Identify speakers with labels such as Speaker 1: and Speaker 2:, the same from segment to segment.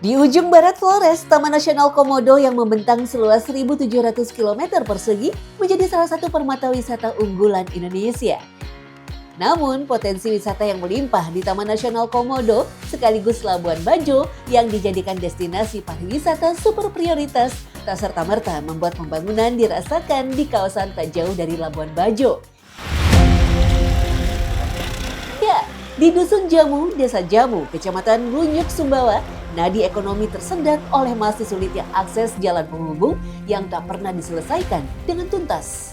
Speaker 1: Di ujung barat Flores, Taman Nasional Komodo yang membentang seluas 1.700 km persegi menjadi salah satu permata wisata unggulan Indonesia. Namun, potensi wisata yang melimpah di Taman Nasional Komodo sekaligus Labuan Bajo yang dijadikan destinasi pariwisata super prioritas tak serta-merta membuat pembangunan dirasakan di kawasan tak jauh dari Labuan Bajo. Ya, di Dusun Jamu, Desa Jamu, Kecamatan Lunyuk, Sumbawa, nadi ekonomi tersendat oleh masih sulitnya akses jalan penghubung yang tak pernah diselesaikan dengan tuntas.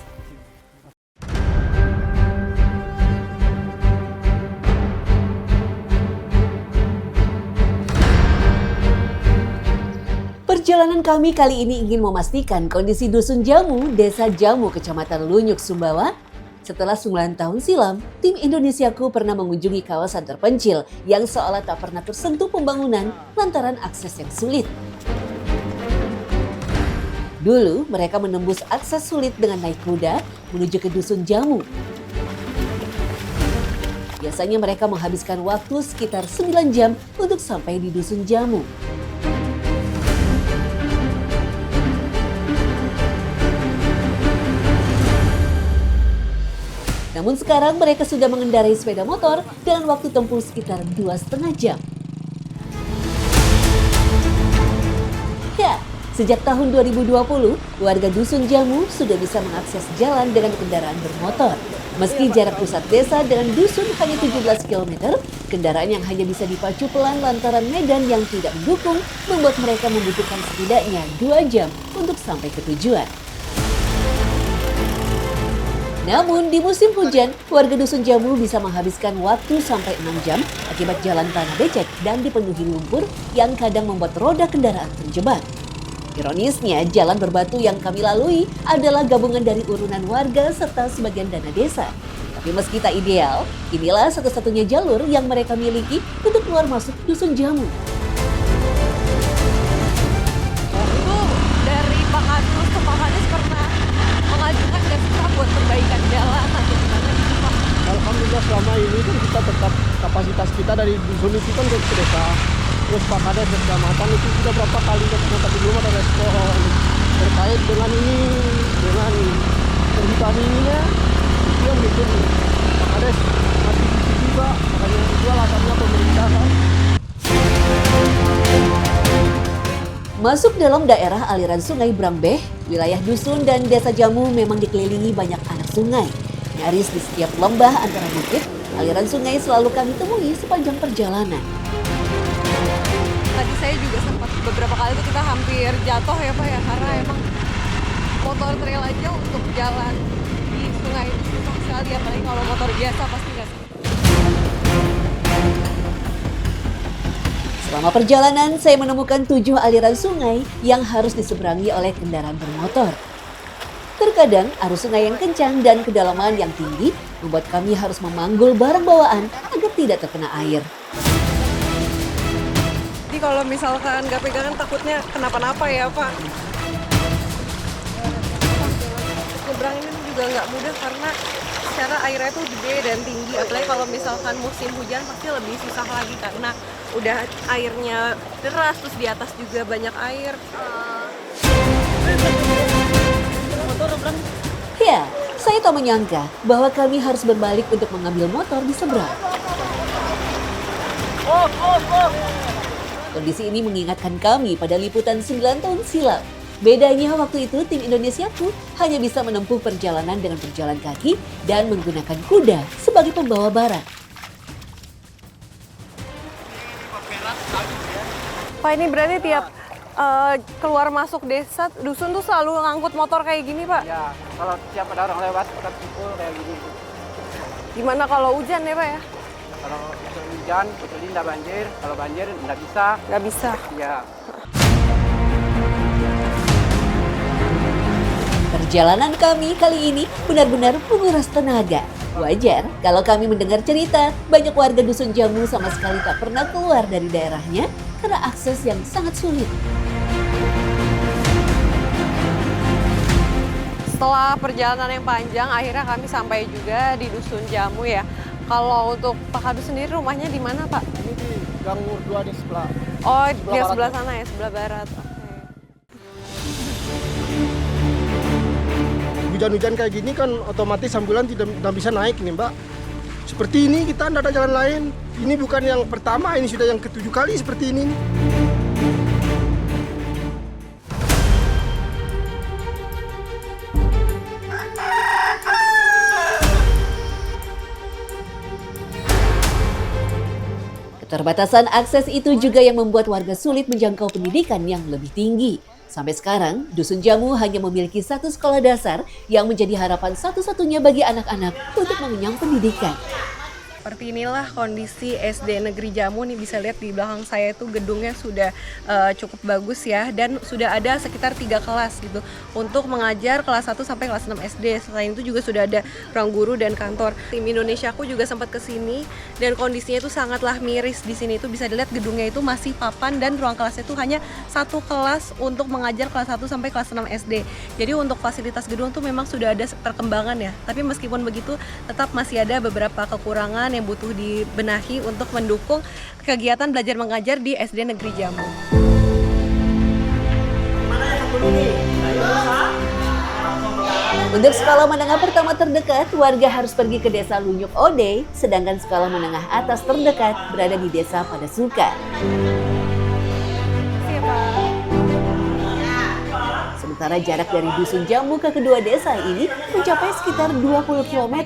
Speaker 1: Perjalanan kami kali ini ingin memastikan kondisi Dusun Jamu, Desa Jamu, Kecamatan Lunyuk, Sumbawa. Setelah 9 tahun silam, tim Indonesiaku pernah mengunjungi kawasan terpencil yang seolah tak pernah tersentuh pembangunan lantaran akses yang sulit. Dulu mereka menembus akses sulit dengan naik kuda menuju ke Dusun Jamu. Biasanya mereka menghabiskan waktu sekitar 9 jam untuk sampai di Dusun Jamu. Namun sekarang mereka sudah mengendarai sepeda motor dengan waktu tempuh sekitar 2,5 jam. Ya, sejak tahun 2020, warga Dusun Jamu sudah bisa mengakses jalan dengan kendaraan bermotor. Meski jarak pusat desa dengan dusun hanya 17 km, kendaraan yang hanya bisa dipacu pelan lantaran medan yang tidak mendukung membuat mereka membutuhkan setidaknya 2 jam untuk sampai ke tujuan. Namun di musim hujan, warga Dusun Jamu bisa menghabiskan waktu sampai 6 jam akibat jalan tanah becek dan dipenuhi lumpur yang kadang membuat roda kendaraan terjebak. Ironisnya, jalan berbatu yang kami lalui adalah gabungan dari urunan warga serta sebagian dana desa. Tapi meski tak ideal, inilah satu-satunya jalur yang mereka miliki untuk keluar masuk Dusun Jamu.
Speaker 2: Itu dari Pak Kadus ke Pak Kadus pernah mengajukan nggak sih Pak buat perbaikan jalan atau gimana gitu Pak?
Speaker 3: Alhamdulillah selama ini kan kita tetap kapasitas kita dari dusun itu kan ke desa. Terus Pak Kades dan kecamatan itu sudah berapa kali ketemu tapi belum ada respon terkait dengan ini, dengan perhutani ininya. Itu yang bikin Pak Kades masih sisi juga, makanya itu alasannya pemerintah kan.
Speaker 1: Masuk dalam daerah aliran sungai Brambeh, wilayah Dusun dan Desa Jamu memang dikelilingi banyak anak sungai. Nyaris di setiap lembah antara bukit, aliran sungai selalu kami temui sepanjang perjalanan.
Speaker 2: Tadi saya juga sempat beberapa kali tuh kita hampir jatuh ya Pak ya, karena emang motor trail aja untuk jalan di sungai itu susah sekali, apalagi kalau motor biasa pasti nggak sih.
Speaker 1: Selama perjalanan, saya menemukan 7 aliran sungai yang harus diseberangi oleh kendaraan bermotor. Terkadang, arus sungai yang kencang dan kedalaman yang tinggi membuat kami harus memanggul barang bawaan agar tidak terkena air.
Speaker 2: Jadi kalau misalkan nggak pegangan takutnya kenapa-napa ya Pak. Nyebrang ini juga nggak mudah karena secara airnya tuh gede dan tinggi. Apalagi kalau misalkan musim hujan pasti lebih susah lagi karena udah airnya deras, terus di atas juga banyak air.
Speaker 1: Ya, saya tak menyangka bahwa kami harus berbalik untuk mengambil motor di seberang. Kondisi ini mengingatkan kami pada liputan 9 tahun silam. Bedanya waktu itu tim Indonesiaku hanya bisa menempuh perjalanan dengan berjalan kaki dan menggunakan kuda sebagai pembawa barang.
Speaker 2: Pak, ini berarti tiap keluar masuk desa, dusun tuh selalu ngangkut motor kayak gini Pak?
Speaker 3: Ya, kalau tiap ada orang lewat kita pukul kayak gini.
Speaker 2: Gimana kalau hujan ya Pak ya?
Speaker 3: Kalau hujan, kecuali tidak banjir. Kalau banjir tidak bisa.
Speaker 2: Nggak bisa.
Speaker 3: Ya.
Speaker 1: Perjalanan kami kali ini benar-benar menguras tenaga. Wajar kalau kami mendengar cerita banyak warga Dusun Jamu sama sekali tak pernah keluar dari daerahnya karena akses yang sangat sulit.
Speaker 2: Setelah perjalanan yang panjang, akhirnya kami sampai juga di Dusun Jamu ya. Kalau untuk Pak Kadu sendiri rumahnya di mana, Pak?
Speaker 3: Ini di Gang Nur 2 di sebelah.
Speaker 2: Oh,
Speaker 3: Sebelah
Speaker 2: dia
Speaker 3: barat.
Speaker 2: sebelah sana ya, sebelah barat. Oke.
Speaker 3: Hujan-hujan kayak gini kan otomatis ambulan tidak bisa naik nih Mbak. Seperti ini kita tidak ada jalan lain. Ini bukan yang pertama, ini sudah yang ke-7 kali seperti ini.
Speaker 1: Keterbatasan akses itu juga yang membuat warga sulit menjangkau pendidikan yang lebih tinggi. Sampai sekarang, Dusun Jamu hanya memiliki satu sekolah dasar yang menjadi harapan satu-satunya bagi anak-anak untuk mengenyam pendidikan.
Speaker 2: Seperti inilah kondisi SD Negeri Jamu nih, bisa lihat di belakang saya itu gedungnya sudah cukup bagus ya, dan sudah ada sekitar 3 kelas gitu untuk mengajar kelas 1 sampai kelas 6 SD. Selain itu juga sudah ada ruang guru dan kantor. Tim Indonesia aku juga sempat ke sini dan kondisinya itu sangatlah miris. Di sini itu bisa dilihat gedungnya itu masih papan dan ruang kelasnya itu hanya 1 kelas untuk mengajar kelas 1 sampai kelas 6 SD. Jadi untuk fasilitas gedung tuh memang sudah ada perkembangan ya. Tapi meskipun begitu tetap masih ada beberapa kekurangan yang butuh dibenahi untuk mendukung kegiatan belajar mengajar di SD Negeri Jamu.
Speaker 1: Untuk sekolah menengah pertama terdekat, warga harus pergi ke desa Lunyuk Ode, sedangkan sekolah menengah atas terdekat berada di desa Padasuka. Sementara jarak dari Dusun Jamu ke kedua desa ini mencapai sekitar 20 km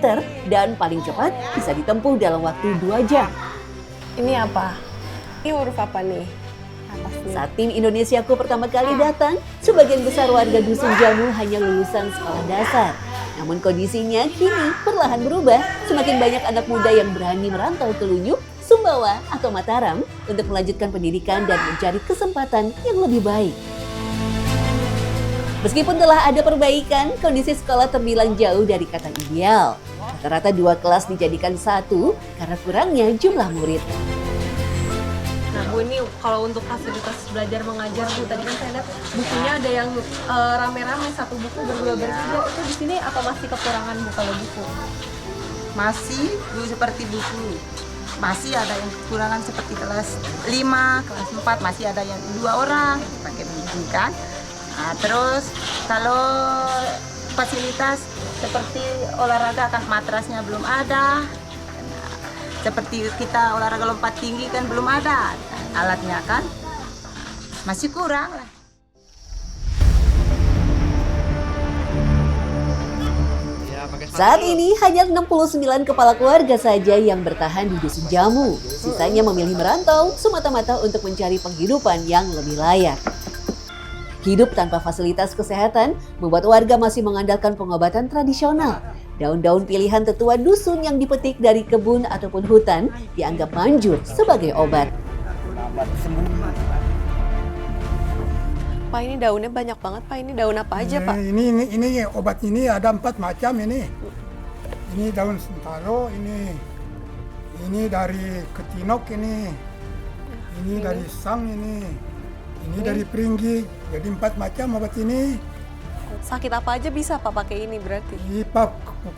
Speaker 1: dan paling cepat bisa ditempuh dalam waktu 2 jam.
Speaker 2: Ini apa? Ini huruf apa nih? Atasnya.
Speaker 1: Saat tim Indonesiaku pertama kali datang, sebagian besar warga Dusun Jamu hanya lulusan sekolah dasar. Namun kondisinya kini perlahan berubah, semakin banyak anak muda yang berani merantau ke Lunyuk, Sumbawa, atau Mataram untuk melanjutkan pendidikan dan mencari kesempatan yang lebih baik. Meskipun telah ada perbaikan, kondisi sekolah terbilang jauh dari kata ideal. Rata-rata 2 kelas dijadikan 1 karena kurangnya jumlah murid.
Speaker 2: Nah Bu, ini kalau untuk fasilitas belajar mengajar Bu, tadi kan saya lihat bukunya ada yang rame-rame, 1 buku berdua bertiga. Itu di sini apa masih kekurangan Bu kalau buku?
Speaker 4: Masih seperti buku. Masih ada yang kekurangan seperti kelas 5, kelas 4 masih ada yang 2 orang pakai buku kan. Nah, terus kalau fasilitas seperti olahraga kan matrasnya belum ada. Seperti kita olahraga lompat tinggi kan belum ada alatnya kan. Masih kurang lah.
Speaker 1: Saat ini hanya 69 kepala keluarga saja yang bertahan di Dusun Jamu. Sisanya memilih merantau semata-mata untuk mencari penghidupan yang lebih layak. Hidup tanpa fasilitas kesehatan membuat warga masih mengandalkan pengobatan tradisional. Daun-daun pilihan tetua dusun yang dipetik dari kebun ataupun hutan dianggap manjur sebagai obat.
Speaker 2: Pak, ini daunnya banyak banget Pak. Ini daun apa aja Pak?
Speaker 5: Ini obat ini ada 4 macam ini. Ini daun sentalo, ini dari ketinok ini dari sang ini dari peringgi. Jadi 4 macam obat ini.
Speaker 2: Sakit apa aja bisa Pak pakai ini berarti?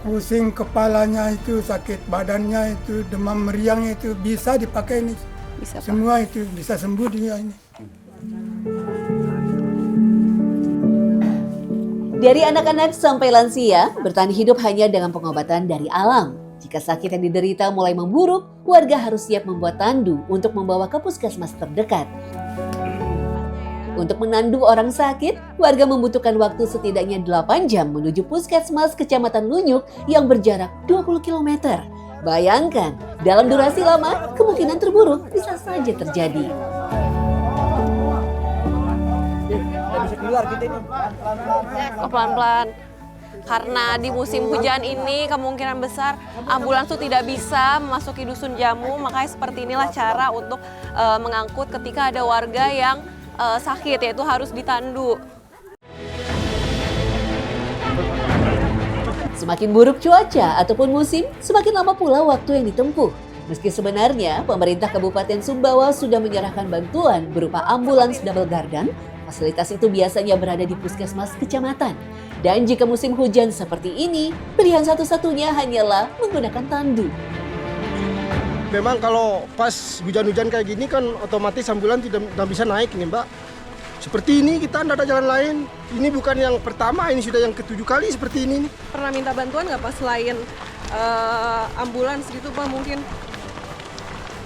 Speaker 5: Pusing kepalanya itu, sakit badannya itu, demam meriang itu bisa dipakai ini.
Speaker 2: Bisa Pak.
Speaker 5: Semua itu bisa sembuh dia ini.
Speaker 1: Dari anak-anak sampai lansia, bertahan hidup hanya dengan pengobatan dari alam. Jika sakit yang diderita mulai memburuk, warga harus siap membuat tandu untuk membawa ke puskesmas terdekat. Untuk menandu orang sakit, warga membutuhkan waktu setidaknya 8 jam menuju puskesmas Kecamatan Lunyuk yang berjarak 20 km. Bayangkan, dalam durasi lama, kemungkinan terburuk bisa saja terjadi.
Speaker 2: Oh, pelan-pelan. Karena di musim hujan ini kemungkinan besar ambulans itu tidak bisa memasuki Dusun Jamu, makanya seperti inilah cara untuk mengangkut ketika ada warga yang sakit, yaitu harus ditandu.
Speaker 1: Semakin buruk cuaca ataupun musim, semakin lama pula waktu yang ditempuh. Meski sebenarnya pemerintah Kabupaten Sumbawa sudah menyerahkan bantuan berupa ambulans double gardan, fasilitas itu biasanya berada di puskesmas kecamatan. Dan jika musim hujan seperti ini, pilihan satu-satunya hanyalah menggunakan tandu.
Speaker 3: memang kalau pas hujan-hujan kayak gini kan otomatis ambulan tidak bisa naik nih Mbak. Seperti ini kita tidak ada jalan lain. Ini bukan yang pertama, ini sudah yang ke-7 kali seperti ini nih.
Speaker 2: Pernah minta bantuan nggak Pak selain ambulans gitu Pak mungkin?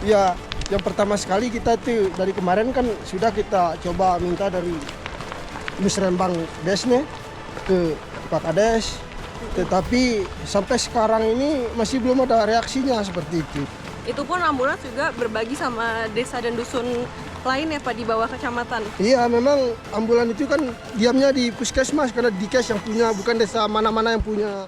Speaker 3: Ya, yang pertama sekali kita tuh dari kemarin kan sudah kita coba minta dari Musrembang Desnya ke Pak Kades. Tetapi sampai sekarang ini masih belum ada reaksinya seperti itu.
Speaker 2: Itu pun ambulans juga berbagi sama desa dan dusun lain ya Pak di bawah kecamatan?
Speaker 3: Iya, memang ambulan itu kan diamnya di puskesmas karena Dikes yang punya, bukan desa mana-mana yang punya.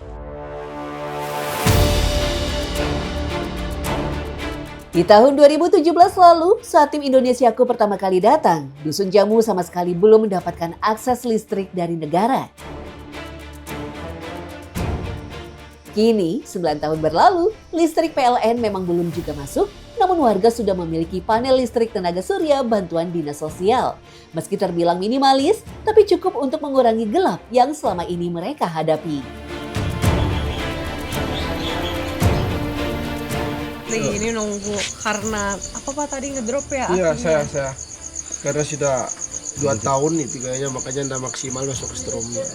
Speaker 1: Di tahun 2017 lalu, saat tim Indonesiaku pertama kali datang, Dusun Jamu sama sekali belum mendapatkan akses listrik dari negara. Kini, 9 tahun berlalu, listrik PLN memang belum juga masuk, namun warga sudah memiliki panel listrik tenaga surya bantuan dinas sosial. Meski terbilang minimalis, tapi cukup untuk mengurangi gelap yang selama ini mereka hadapi.
Speaker 2: Ini nunggu karena apa Pak tadi ngedrop ya?
Speaker 3: Iya, saya. Karena sudah 2 tahun itu kayaknya, makanya tidak maksimal masuk stromnya.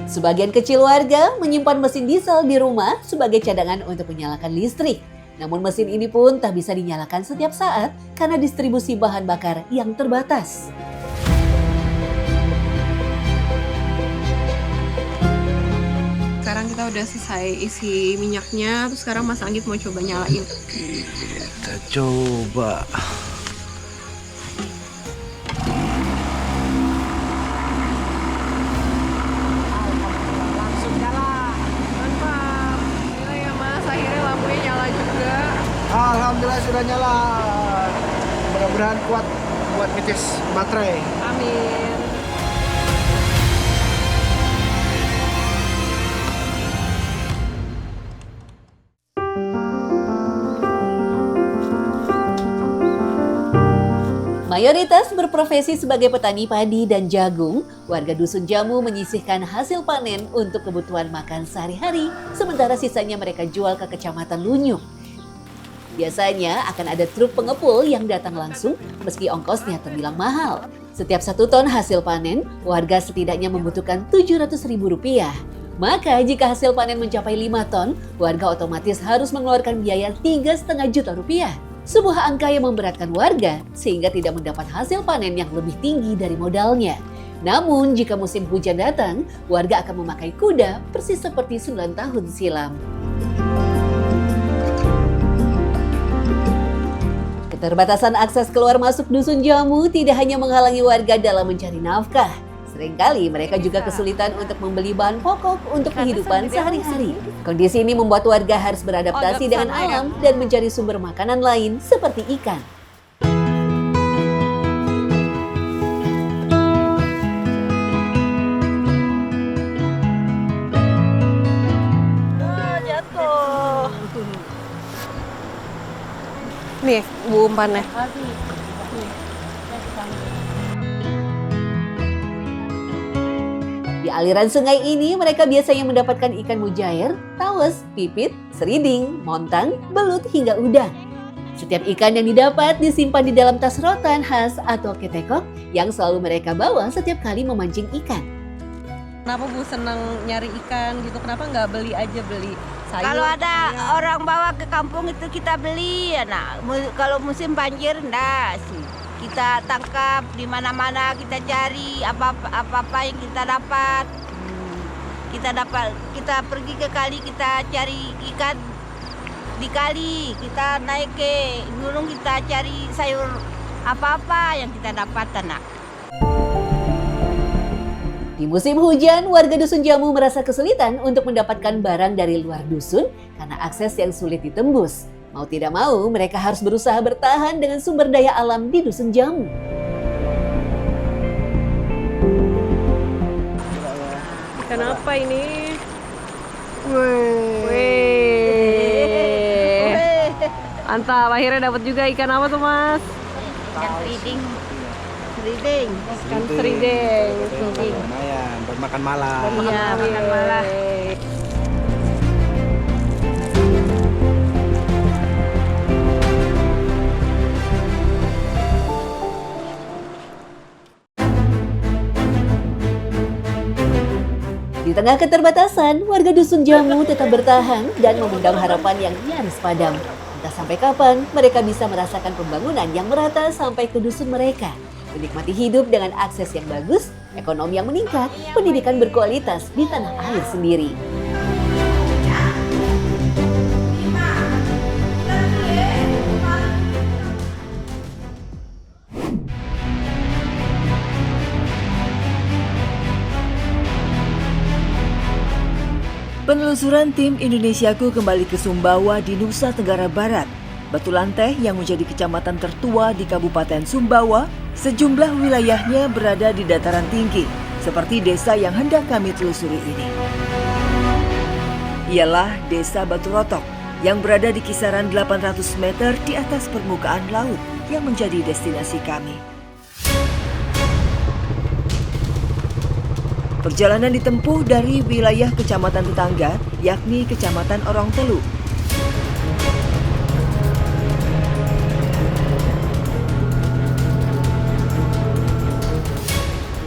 Speaker 1: Sebagian kecil warga menyimpan mesin diesel di rumah sebagai cadangan untuk menyalakan listrik. Namun mesin ini pun tak bisa dinyalakan setiap saat karena distribusi bahan bakar yang terbatas.
Speaker 2: Sekarang kita udah selesai isi minyaknya, terus sekarang Mas Anggit mau coba nyalain.
Speaker 6: Kita coba.
Speaker 2: Mantap. Gila ya Mas, akhirnya lampunya nyala juga.
Speaker 3: Alhamdulillah sudah nyala. Mudah-mudahan kuat buat ngecas baterai.
Speaker 2: Amin.
Speaker 1: Mayoritas berprofesi sebagai petani padi dan jagung, warga Dusun Jamu menyisihkan hasil panen untuk kebutuhan makan sehari-hari, sementara sisanya mereka jual ke Kecamatan Lunyuk. Biasanya akan ada truk pengepul yang datang langsung meski ongkosnya terbilang mahal. Setiap 1 ton hasil panen, warga setidaknya membutuhkan Rp700.000. Maka jika hasil panen mencapai 5 ton, warga otomatis harus mengeluarkan biaya Rp3,5 juta. Sebuah angka yang memberatkan warga sehingga tidak mendapat hasil panen yang lebih tinggi dari modalnya. Namun jika musim hujan datang, warga akan memakai kuda persis seperti 9 tahun silam. Keterbatasan akses keluar masuk Dusun Jamu tidak hanya menghalangi warga dalam mencari nafkah. Seringkali mereka juga kesulitan untuk membeli bahan pokok untuk kehidupan sehari-hari. Kondisi ini membuat warga harus beradaptasi dengan alam dan mencari sumber makanan lain seperti ikan.
Speaker 2: Jatuh. Nih, Bu umpannya.
Speaker 1: Di aliran sungai ini mereka biasanya mendapatkan ikan mujair, tawes, pipit, seriding, montang, belut hingga udang. Setiap ikan yang didapat disimpan di dalam tas rotan khas atau ketekok yang selalu mereka bawa setiap kali memancing ikan.
Speaker 2: Kenapa Bu senang nyari ikan gitu? Kenapa nggak beli aja, beli sayur?
Speaker 7: Kalau ada orang bawa ke kampung itu kita beli, nah kalau musim banjir enggak sih. Kita tangkap di mana-mana, kita cari apa-apa yang kita dapat. Kita pergi ke kali, kita cari ikan di kali, kita naik ke gunung, kita cari sayur apa-apa yang kita dapat, nak.
Speaker 1: Di musim hujan, warga Dusun Jamu merasa kesulitan untuk mendapatkan barang dari luar dusun karena akses yang sulit ditembus. Mau tidak mau, mereka harus berusaha bertahan dengan sumber daya alam di Dusun Jamu.
Speaker 2: Kenapa ini? Mantap, akhirnya dapat juga ikan apa tuh Mas?
Speaker 7: Ikan seriding.
Speaker 2: Ikan seriding.
Speaker 6: Lumayan. buat makan malam.
Speaker 7: Iya, makan malam.
Speaker 1: Di tengah keterbatasan, warga Dusun Jamu tetap bertahan dan memendam harapan yang nyaris padam. Entah sampai kapan mereka bisa merasakan pembangunan yang merata sampai ke dusun mereka. Menikmati hidup dengan akses yang bagus, ekonomi yang meningkat, pendidikan berkualitas di tanah air sendiri.
Speaker 8: Penelusuran tim Indonesiaku kembali ke Sumbawa di Nusa Tenggara Barat. Batu Lanteh yang menjadi kecamatan tertua di Kabupaten Sumbawa, sejumlah wilayahnya berada di dataran tinggi, seperti desa yang hendak kami telusuri ini. Ialah Desa Batu Rotok yang berada di kisaran 800 meter di atas permukaan laut yang menjadi destinasi kami. Perjalanan ditempuh dari wilayah kecamatan tetangga, yakni Kecamatan Orong Telu.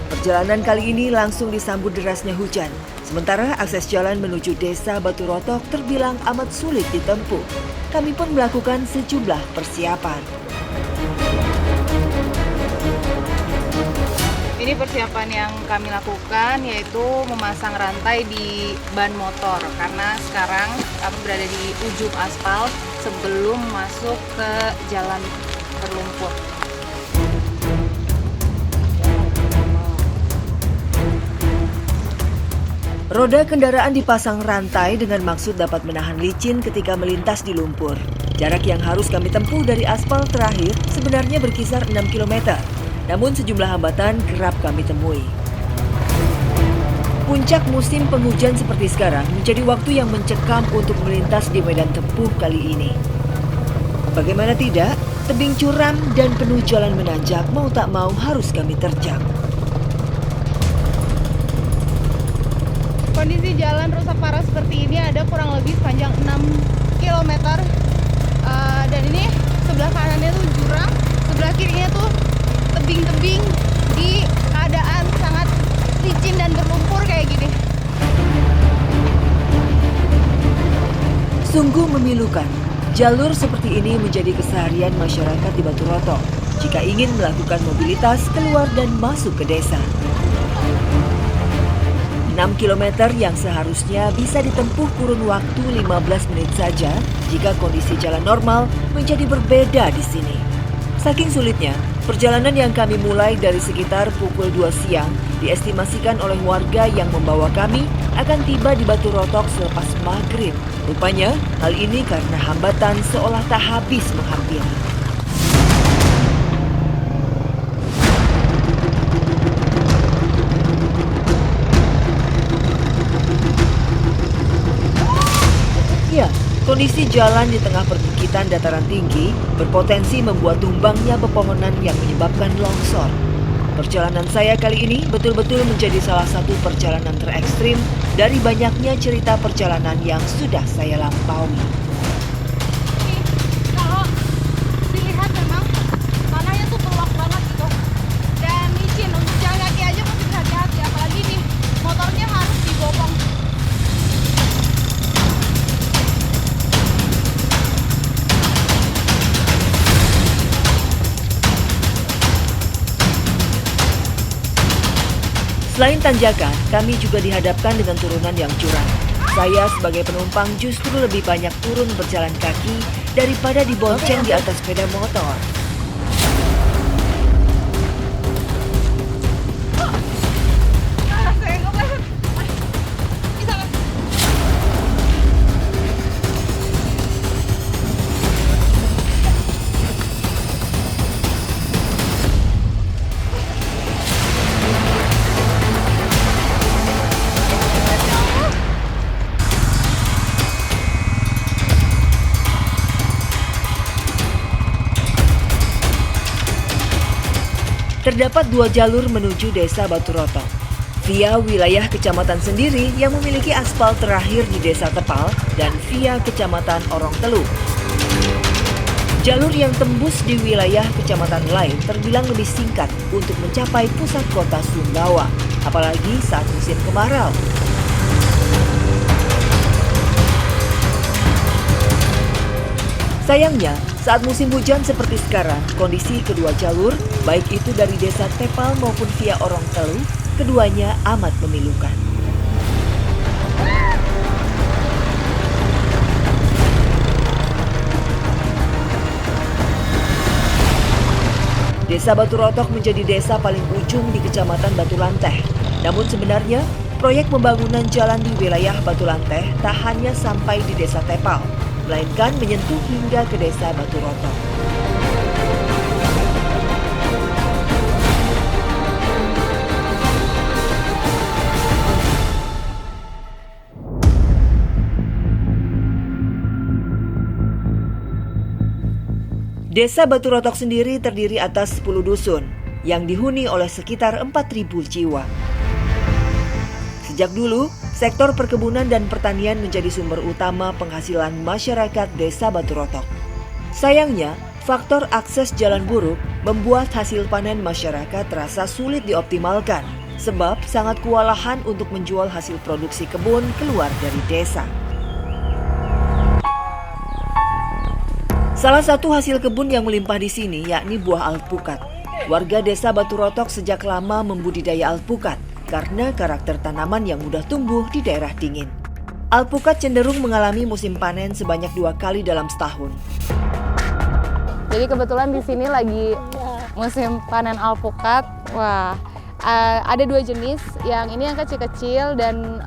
Speaker 8: Perjalanan kali ini langsung disambut derasnya hujan. Sementara akses jalan menuju Desa Batu Rotok terbilang amat sulit ditempuh. Kami pun melakukan sejumlah persiapan.
Speaker 9: Ini persiapan yang kami lakukan yaitu memasang rantai di ban motor karena sekarang kami berada di ujung aspal sebelum masuk ke jalan berlumpur.
Speaker 8: Roda kendaraan dipasang rantai dengan maksud dapat menahan licin ketika melintas di lumpur. Jarak yang harus kami tempuh dari aspal terakhir sebenarnya berkisar 6 km. Namun sejumlah hambatan kerap kami temui. Puncak musim penghujan seperti sekarang menjadi waktu yang mencekam untuk melintas di medan tempuh kali ini. Bagaimana tidak, tebing curam dan penuh jalan menanjak mau tak mau harus kami terjang.
Speaker 9: Kondisi jalan rusak parah seperti ini ada kurang lebih sepanjang 6 km. Dan ini sebelah kanannya tuh jurang, sebelah kirinya tuh tebing-tebing di keadaan sangat licin dan berlumpur kayak gini.
Speaker 8: Sungguh memilukan. Jalur seperti ini menjadi keseharian masyarakat di Batu Rotok jika ingin melakukan mobilitas keluar dan masuk ke desa. 6 km yang seharusnya bisa ditempuh kurun waktu 15 menit saja jika kondisi jalan normal menjadi berbeda di sini. Saking sulitnya, perjalanan yang kami mulai dari sekitar pukul 2 siang diestimasikan oleh warga yang membawa kami akan tiba di Batu Rotok selepas maghrib. Rupanya, hal ini karena hambatan seolah tak habis menghampiri. Ya, kondisi jalan di tengah perbukitan dataran tinggi berpotensi membuat tumbangnya pepohonan yang menyebabkan longsor. Perjalanan saya kali ini betul-betul menjadi salah satu perjalanan terekstrim dari banyaknya cerita perjalanan yang sudah saya lampaui.
Speaker 9: Kalau dilihat memang tanahnya tuh pelok banget gitu dan licin, untuk jalan kaki aja mesti hati-hati, apalagi nih motornya harus dibopong.
Speaker 8: Selain tanjakan, kami juga dihadapkan dengan turunan yang curam. Saya sebagai penumpang justru lebih banyak turun berjalan kaki daripada dibonceng di atas sepeda motor. Terdapat 2 jalur menuju Desa Batu Rotok. Via wilayah kecamatan sendiri yang memiliki aspal terakhir di Desa Tepal dan via kecamatan Orong Telu. Jalur yang tembus di wilayah kecamatan lain terbilang lebih singkat untuk mencapai pusat kota Sumbawa, apalagi saat musim kemarau. Sayangnya, saat musim hujan seperti sekarang, kondisi kedua jalur, baik itu dari Desa Tepal maupun via Orong Telu, keduanya amat memilukan. Desa Batu Rotok menjadi desa paling ujung di Kecamatan Batu Lanteh. Namun sebenarnya, proyek pembangunan jalan di wilayah Batu Lanteh tak hanya sampai di Desa Tepal, melainkan menyentuh hingga ke Desa Batu Rotok. Desa Batu Rotok sendiri terdiri atas 10 dusun yang dihuni oleh sekitar 4.000 jiwa. Sejak dulu, sektor perkebunan dan pertanian menjadi sumber utama penghasilan masyarakat Desa Batu Rotok. Sayangnya, faktor akses jalan buruk membuat hasil panen masyarakat terasa sulit dioptimalkan, sebab sangat kewalahan untuk menjual hasil produksi kebun keluar dari desa. Salah satu hasil kebun yang melimpah di sini yakni buah alpukat. Warga Desa Batu Rotok sejak lama membudidaya alpukat karena karakter tanaman yang mudah tumbuh di daerah dingin. Alpukat cenderung mengalami musim panen sebanyak 2 kali dalam setahun.
Speaker 9: Jadi kebetulan di sini lagi musim panen alpukat. Wah, ada 2 jenis. Yang ini yang kecil-kecil dan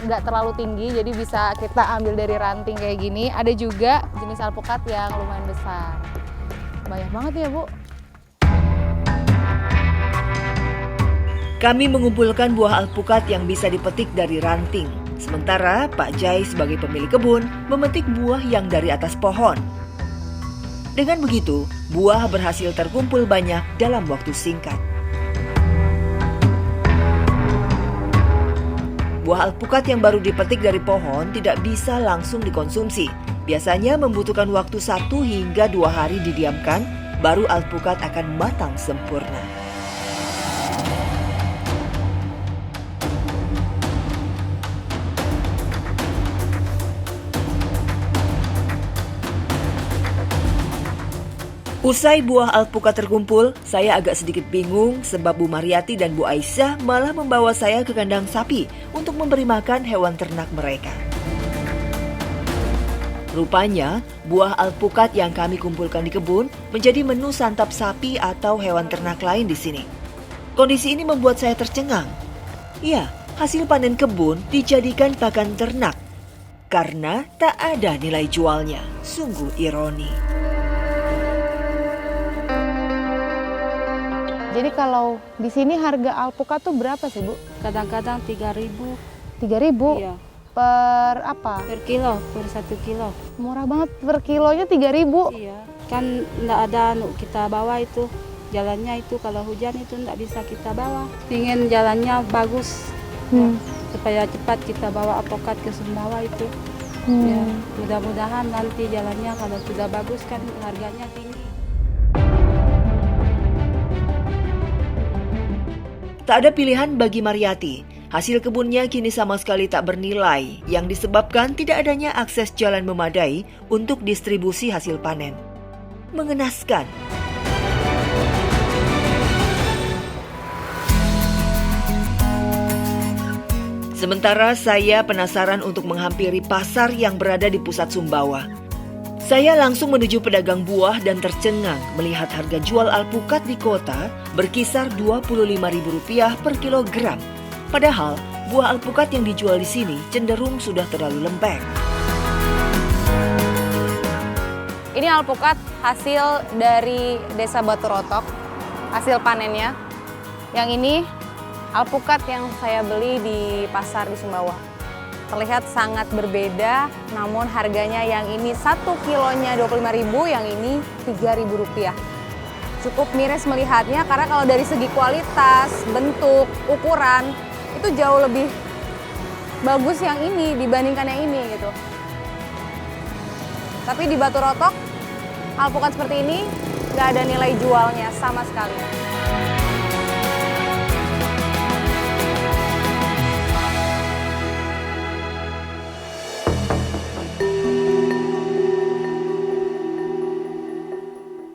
Speaker 9: nggak terlalu tinggi, jadi bisa kita ambil dari ranting kayak gini. Ada juga jenis alpukat yang lumayan besar. Banyak banget ya, Bu.
Speaker 8: Kami mengumpulkan buah alpukat yang bisa dipetik dari ranting. Sementara Pak Jai sebagai pemilik kebun memetik buah yang dari atas pohon. Dengan begitu, buah berhasil terkumpul banyak dalam waktu singkat. Buah alpukat yang baru dipetik dari pohon tidak bisa langsung dikonsumsi. Biasanya membutuhkan waktu 1 hingga 2 hari didiamkan, baru alpukat akan matang sempurna. Usai buah alpukat terkumpul, saya agak sedikit bingung sebab Bu Mariati dan Bu Aisyah malah membawa saya ke kandang sapi untuk memberi makan hewan ternak mereka. Rupanya, buah alpukat yang kami kumpulkan di kebun menjadi menu santap sapi atau hewan ternak lain di sini. Kondisi ini membuat saya tercengang. Ya, hasil panen kebun dijadikan pakan ternak karena tak ada nilai jualnya. Sungguh ironi.
Speaker 9: Jadi kalau di sini harga alpukat tuh berapa sih, Bu?
Speaker 10: Kadang-kadang 3.000.
Speaker 9: 3.000?
Speaker 10: Iya.
Speaker 9: Per apa?
Speaker 10: Per kilo, per 1 kilo.
Speaker 9: Murah banget, per kilonya 3.000.
Speaker 10: Iya. Kan nggak ada kita bawa itu. Jalannya itu kalau hujan itu nggak bisa kita bawa. Ingin jalannya bagus. Ya, supaya cepat kita bawa alpukat ke Sumbawa itu. Ya, mudah-mudahan nanti jalannya kalau sudah bagus kan harganya tinggi.
Speaker 8: Tak ada pilihan bagi Mariati. Hasil kebunnya kini sama sekali tak bernilai, yang disebabkan tidak adanya akses jalan memadai untuk distribusi hasil panen. Mengenaskan. Sementara saya penasaran untuk menghampiri pasar yang berada di pusat Sumbawa. Saya langsung menuju pedagang buah dan tercengang melihat harga jual alpukat di kota berkisar Rp25.000 per kilogram. Padahal buah alpukat yang dijual di sini cenderung sudah terlalu lembek.
Speaker 2: Ini alpukat hasil dari Desa Batu Rotok, hasil panennya. Yang ini alpukat yang saya beli di pasar di Sumbawa. Terlihat sangat berbeda, namun harganya yang ini 1 kilonya Rp25.000, yang ini Rp3.000. Cukup miris melihatnya karena kalau dari segi kualitas, bentuk, ukuran,
Speaker 9: itu jauh lebih bagus yang ini dibandingkan yang ini gitu. Tapi di Batu Rotok, alpukat seperti ini nggak ada nilai jualnya sama sekali.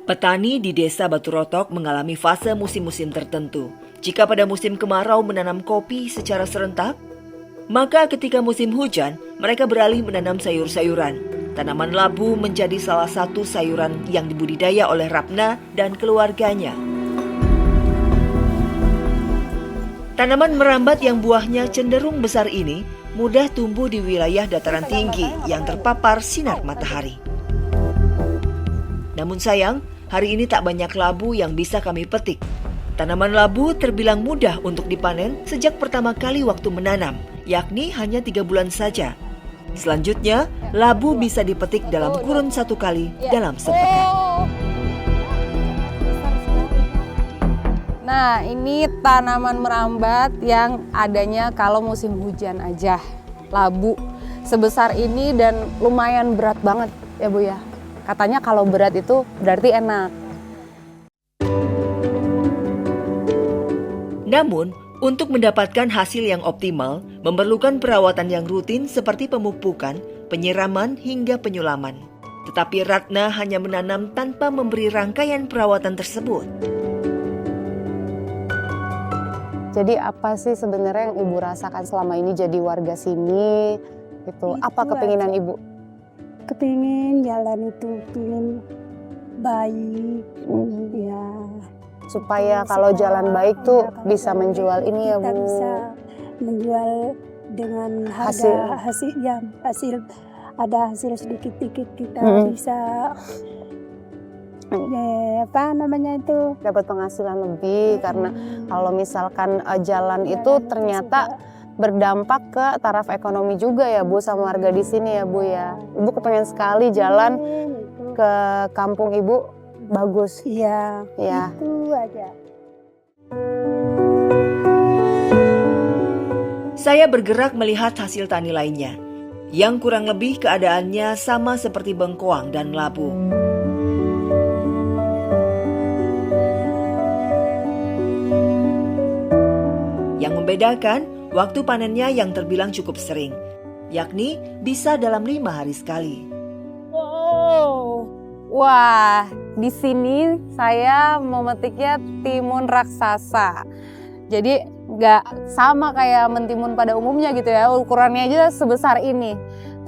Speaker 8: Petani di Desa Batu Rotok mengalami fase musim-musim tertentu. Jika pada musim kemarau menanam kopi secara serentak, maka ketika musim hujan mereka beralih menanam sayur-sayuran. Tanaman labu menjadi salah satu sayuran yang dibudidaya oleh Ratna dan keluarganya. Tanaman merambat yang buahnya cenderung besar ini mudah tumbuh di wilayah dataran tinggi yang terpapar sinar matahari. Namun sayang, hari ini tak banyak labu yang bisa kami petik. Tanaman labu terbilang mudah untuk dipanen sejak pertama kali waktu menanam, yakni hanya 3 bulan saja. Selanjutnya, labu bisa dipetik dalam kurun 1 kali dalam sepekan.
Speaker 9: Nah, ini tanaman merambat yang adanya kalau musim hujan aja. Labu sebesar ini dan lumayan berat banget ya Bu ya. Katanya kalau berat itu berarti enak.
Speaker 8: Namun, untuk mendapatkan hasil yang optimal, memerlukan perawatan yang rutin seperti pemupukan, penyiraman, hingga penyulaman. Tetapi Ratna hanya menanam tanpa memberi rangkaian perawatan tersebut.
Speaker 9: Jadi apa sih sebenarnya yang Ibu rasakan selama ini jadi warga sini? Gitu. Apa kepinginan Ibu?
Speaker 10: Kepingin jalan itu, pingin baik, ya.
Speaker 9: Supaya kalau jalan baik tuh bisa menjual ini ya Bu.
Speaker 10: Kita bisa menjual dengan hasil ada hasil sedikit-sedikit kita bisa
Speaker 9: dapat penghasilan lebih karena kalau misalkan jalan itu ternyata berdampak ke taraf ekonomi juga ya Bu sama warga di sini ya Bu ya. Ibu kepengen sekali jalan ke kampung Ibu bagus.
Speaker 10: Iya,
Speaker 9: ya.
Speaker 10: Itu aja.
Speaker 8: Saya bergerak melihat hasil tani lainnya, yang kurang lebih keadaannya sama seperti bengkoang dan labu. Yang membedakan, waktu panennya yang terbilang cukup sering, yakni bisa dalam 5 hari sekali.
Speaker 9: Wah, di sini saya memetiknya timun raksasa. Jadi nggak sama kayak mentimun pada umumnya gitu ya, ukurannya aja sebesar ini.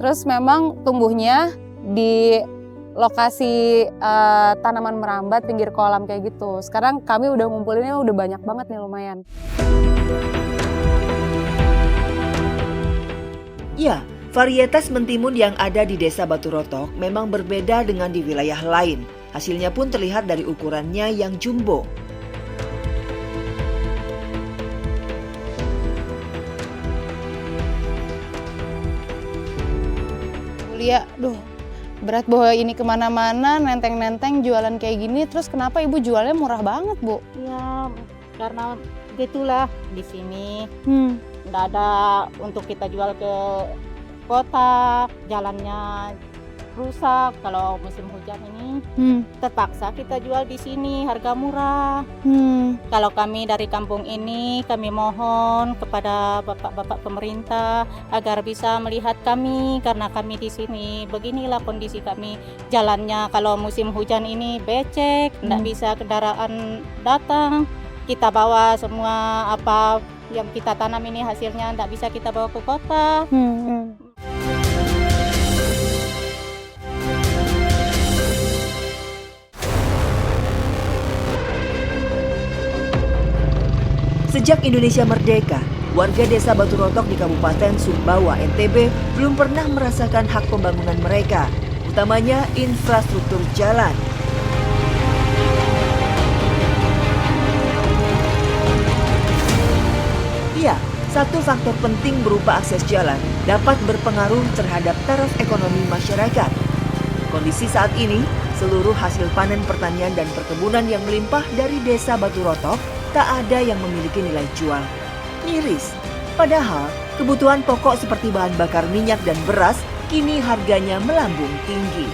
Speaker 9: Terus memang tumbuhnya di lokasi tanaman merambat pinggir kolam kayak gitu. Sekarang kami udah ngumpulinnya udah banyak banget nih lumayan.
Speaker 8: Ya, varietas mentimun yang ada di Desa Batu Rotok memang berbeda dengan di wilayah lain. Hasilnya pun terlihat dari ukurannya yang jumbo.
Speaker 9: Lia, berat bawa ini kemana-mana, nenteng-nenteng jualan kayak gini. Terus kenapa Ibu jualnya murah banget Bu?
Speaker 11: Ya, karena begitulah di sini. Nggak ada untuk kita jual ke kota, jalannya rusak. Kalau musim hujan ini terpaksa kita jual di sini harga murah. Kalau kami dari kampung ini, kami mohon kepada bapak-bapak pemerintah agar bisa melihat kami karena kami di sini. Beginilah kondisi kami, jalannya kalau musim hujan ini becek, nggak bisa kendaraan datang. Kita bawa semua apa yang kita tanam ini hasilnya nggak bisa kita bawa ke kota.
Speaker 8: Sejak Indonesia merdeka, warga Desa Batu Rotok di Kabupaten Sumbawa, NTB belum pernah merasakan hak pembangunan mereka, utamanya infrastruktur jalan. Ya, satu faktor penting berupa akses jalan dapat berpengaruh terhadap taraf ekonomi masyarakat. Kondisi saat ini, seluruh hasil panen pertanian dan perkebunan yang melimpah dari Desa Batu Rotok tak ada yang memiliki nilai jual. Miris, Padahal, kebutuhan pokok seperti bahan bakar minyak dan beras kini harganya melambung tinggi.